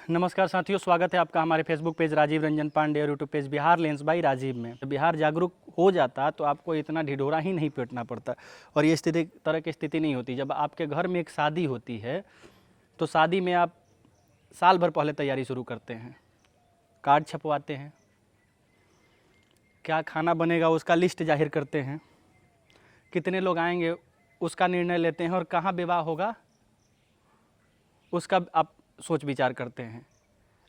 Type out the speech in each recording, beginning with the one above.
नमस्कार साथियों, स्वागत है आपका हमारे फेसबुक पेज राजीव रंजन पांडे और YouTube page Bihar lens by Rajiv में। बिहार जागरूक हो जाता तो आपको इतना ढिढोरा ही नहीं पीटना पड़ता और ये तरह की स्थिति नहीं होती। जब आपके घर में एक शादी होती है तो शादी में आप साल भर पहले तैयारी शुरू करते हैं, कार्ड छपवाते हैं, क्या खाना बनेगा उसका लिस्ट जाहिर करते हैं, कितने लोग आएंगे उसका निर्णय लेते हैं और कहाँ विवाह होगा उसका आप सोच विचार करते हैं।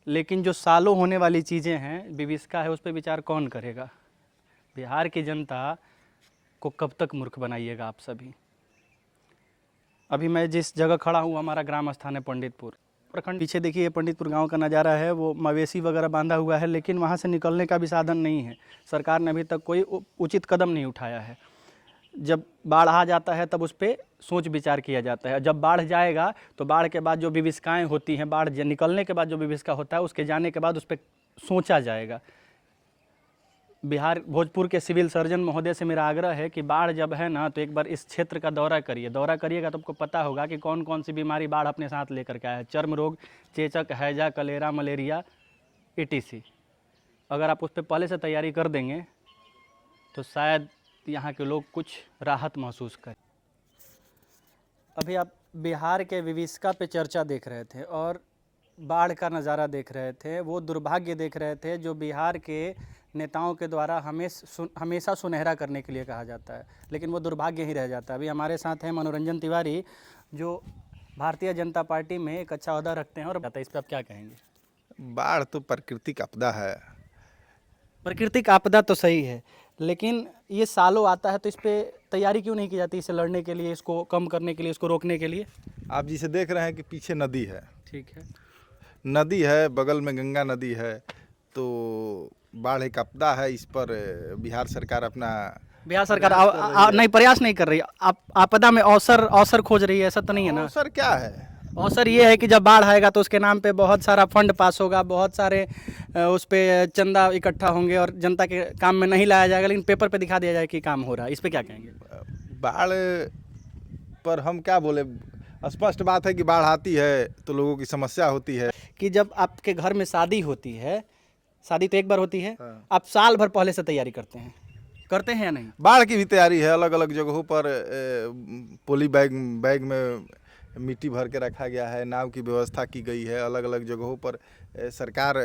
लेकिन जो सालों होने वाली चीज़ें हैं, विविष्का है, उस पर विचार कौन करेगा? बिहार की जनता को कब तक मूर्ख बनाइएगा आप सभी। अभी मैं जिस जगह खड़ा हूँ हमारा ग्राम स्थान है पंडितपुर प्रखंड। पीछे देखिए ये पंडितपुर गांव का नज़ारा है, वो मवेशी वगैरह बांधा हुआ है, लेकिन वहाँ से निकलने का भी साधन नहीं है। सरकार ने अभी तक कोई उचित कदम नहीं उठाया है। जब बाढ़ आ जाता है तब उस पर सोच विचार किया जाता है। जब बाढ़ जाएगा तो बाढ़ के बाद जो विविष्काएँ होती हैं, बाढ़ निकलने के बाद जो विविष्का होता है उसके जाने के बाद उस पर सोचा जाएगा। बिहार भोजपुर के सिविल सर्जन महोदय से मेरा आग्रह है कि बाढ़ जब है ना तो एक बार इस क्षेत्र का दौरा करिएगा तो आपको पता होगा कि कौन कौन सी बीमारी बाढ़ अपने साथ लेकर के आया है। चर्म रोग, चेचक, हैजा, कलेरा, मलेरिया etc। अगर आप उस पर पहले से तैयारी कर देंगे तो शायद यहाँ के लोग कुछ राहत महसूस करें। अभी आप बिहार के विविष्का पे चर्चा देख रहे थे और बाढ़ का नज़ारा देख रहे थे। वो दुर्भाग्य देख रहे थे जो बिहार के नेताओं के द्वारा हमेशा सुनहरा करने के लिए कहा जाता है, लेकिन वो दुर्भाग्य ही रह जाता है। अभी हमारे साथ हैं मनोरंजन तिवारी, जो भारतीय जनता पार्टी में एक अच्छा ओहदा रखते हैं। और इस पर आप क्या कहेंगे? बाढ़ तो प्राकृतिक आपदा है। प्राकृतिक आपदा तो सही है, लेकिन ये सालों आता है तो इस पर तैयारी क्यों नहीं की जाती? इसे लड़ने के लिए, इसको कम करने के लिए, इसको रोकने के लिए। आप जिसे देख रहे हैं कि पीछे नदी है, ठीक है, नदी है, बगल में गंगा नदी है, तो बाढ़ एक आपदा है। इस पर बिहार सरकार नहीं प्रयास नहीं कर रही। आप आपदा में अवसर खोज रही है, ऐसा तो नहीं है ना? अवसर क्या है? अवसर ये है कि जब बाढ़ आएगा तो उसके नाम पे बहुत सारा फंड पास होगा, बहुत सारे उस पे चंदा इकट्ठा होंगे और जनता के काम में नहीं लाया जाएगा, लेकिन पेपर पे दिखा दिया जाए कि काम हो रहा है। इस पे क्या कहेंगे? बाढ़ पर हम क्या बोले, स्पष्ट बात है कि बाढ़ आती है तो लोगों की समस्या होती है। कि जब आपके घर में शादी होती है, शादी तो एक बार होती है, हाँ। आप साल भर पहले से तैयारी करते हैं या नहीं? बाढ़ की भी तैयारी है। अलग अलग जगहों पर पोली बैग में मिट्टी भर के रखा गया है, नाव की व्यवस्था की गई है। अलग अलग जगहों पर सरकार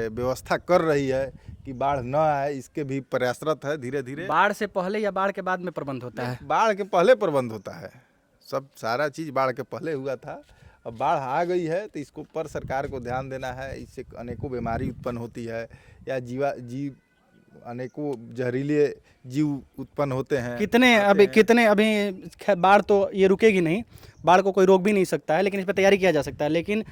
व्यवस्था कर रही है कि बाढ़ न आए, इसके भी प्रयासरत है धीरे धीरे। बाढ़ से पहले या बाढ़ के बाद में प्रबंध होता है? बाढ़ के पहले प्रबंध होता है, सब सारा चीज़ बाढ़ के पहले हुआ था। अब बाढ़ आ गई है तो इसको पर सरकार को ध्यान देना है। इससे अनेकों बीमारी उत्पन्न होती है या अनेकों जहरीले जीव उत्पन्न होते हैं। कितने अभी बाढ़ तो ये रुकेगी नहीं, बाढ़ को कोई रोक भी नहीं सकता है, लेकिन इस पर तैयारी किया जा सकता है। लेकिन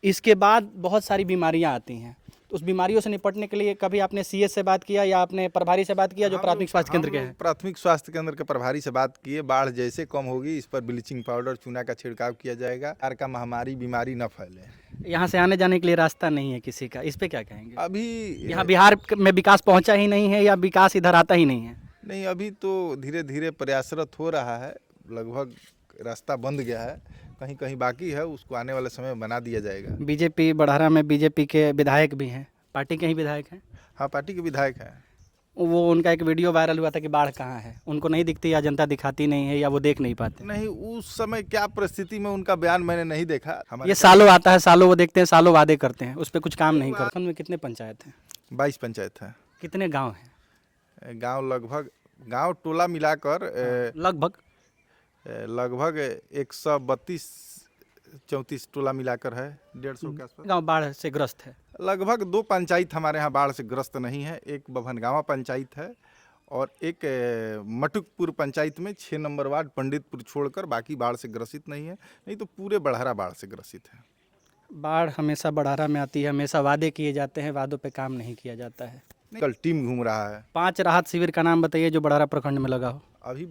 इसके बाद बहुत सारी बीमारियां आती हैं, तो उस बीमारियों से निपटने के लिए कभी आपने सीएस से बात किया या आपने प्रभारी से बात किया जो प्राथमिक स्वास्थ्य केंद्र के हैं? प्राथमिक स्वास्थ्य केंद्र के प्रभारी से बात किए। बाढ़ जैसे कम होगी इस पर ब्लीचिंग पाउडर, चूना का छिड़काव किया जाएगा, कार का महामारी बीमारी न फैले। यहाँ से आने जाने के लिए रास्ता नहीं है किसी का, इस पे क्या कहेंगे? अभी यहाँ बिहार में विकास पहुँचा ही नहीं है या विकास इधर आता ही नहीं है? नहीं, अभी तो धीरे धीरे प्रयासरत हो रहा है। लगभग रास्ता बंद गया है, कहीं कहीं बाकी है, उसको आने वाले समय में बना दिया जाएगा। बीजेपी बढ़ारा में बीजेपी के विधायक भी हैं, पार्टी के ही विधायक हैं। हाँ, पार्टी के विधायक हैं। वो उनका एक वीडियो वायरल हुआ था कि बाढ़ कहाँ है, उनको नहीं दिखती या जनता दिखाती नहीं है या वो देख नहीं पाते? नहीं, उस समय क्या परिस्थिति में उनका बयान मैंने नहीं देखा। ये सालों आता है, सालों वो देखते हैं, सालों वादे करते हैं, उस पर कुछ काम नहीं करते। में कितने पंचायत हैं? 22 पंचायत है। कितने गाँव हैं? गांव टोला मिलाकर लगभग 132-34 टोला मिलाकर है, 150 के आसपास। गाँव बाढ़ से ग्रस्त है। लगभग 2 पंचायत हमारे यहाँ बाढ़ से ग्रस्त नहीं है। एक बभनगांवा पंचायत है और एक मटुकपुर पंचायत में 6 नंबर वार्ड पंडितपुर छोड़कर बाकी बाढ़ से ग्रसित नहीं है। नहीं तो पूरे बढ़ारा बाढ़ से ग्रसित है। बाढ़ हमेशा बढ़ारा में आती है, हमेशा वादे किए जाते हैं, वादों पे काम नहीं किया जाता है। कल टीम घूम रहा है। 5 राहत शिविर का नाम बताइए जो बढ़ारा प्रखंड में लगा हो। अभी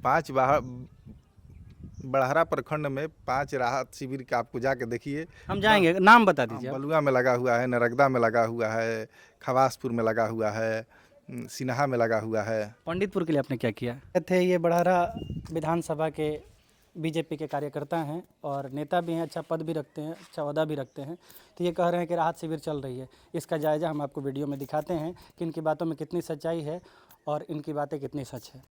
5 बढ़ारा प्रखंड में 5 राहत शिविर का आपको जाके देखिए। हम जाएंगे, नाम बता दीजिए। बलुआ में लगा हुआ है, नरगदा में लगा हुआ है, खवासपुर में लगा हुआ है, सिन्हा में लगा हुआ है। पंडितपुर के लिए आपने क्या किया थे? ये बढ़ारा विधानसभा के बीजेपी के कार्यकर्ता हैं और नेता भी हैं, अच्छा पद भी रखते हैं, अच्छा ओहदा भी रखते हैं। तो ये कह रहे हैं कि राहत शिविर चल रही है। इसका जायज़ा हम आपको वीडियो में दिखाते हैं कि इनकी बातों में कितनी सच्चाई है और इनकी बातें कितनी सच है।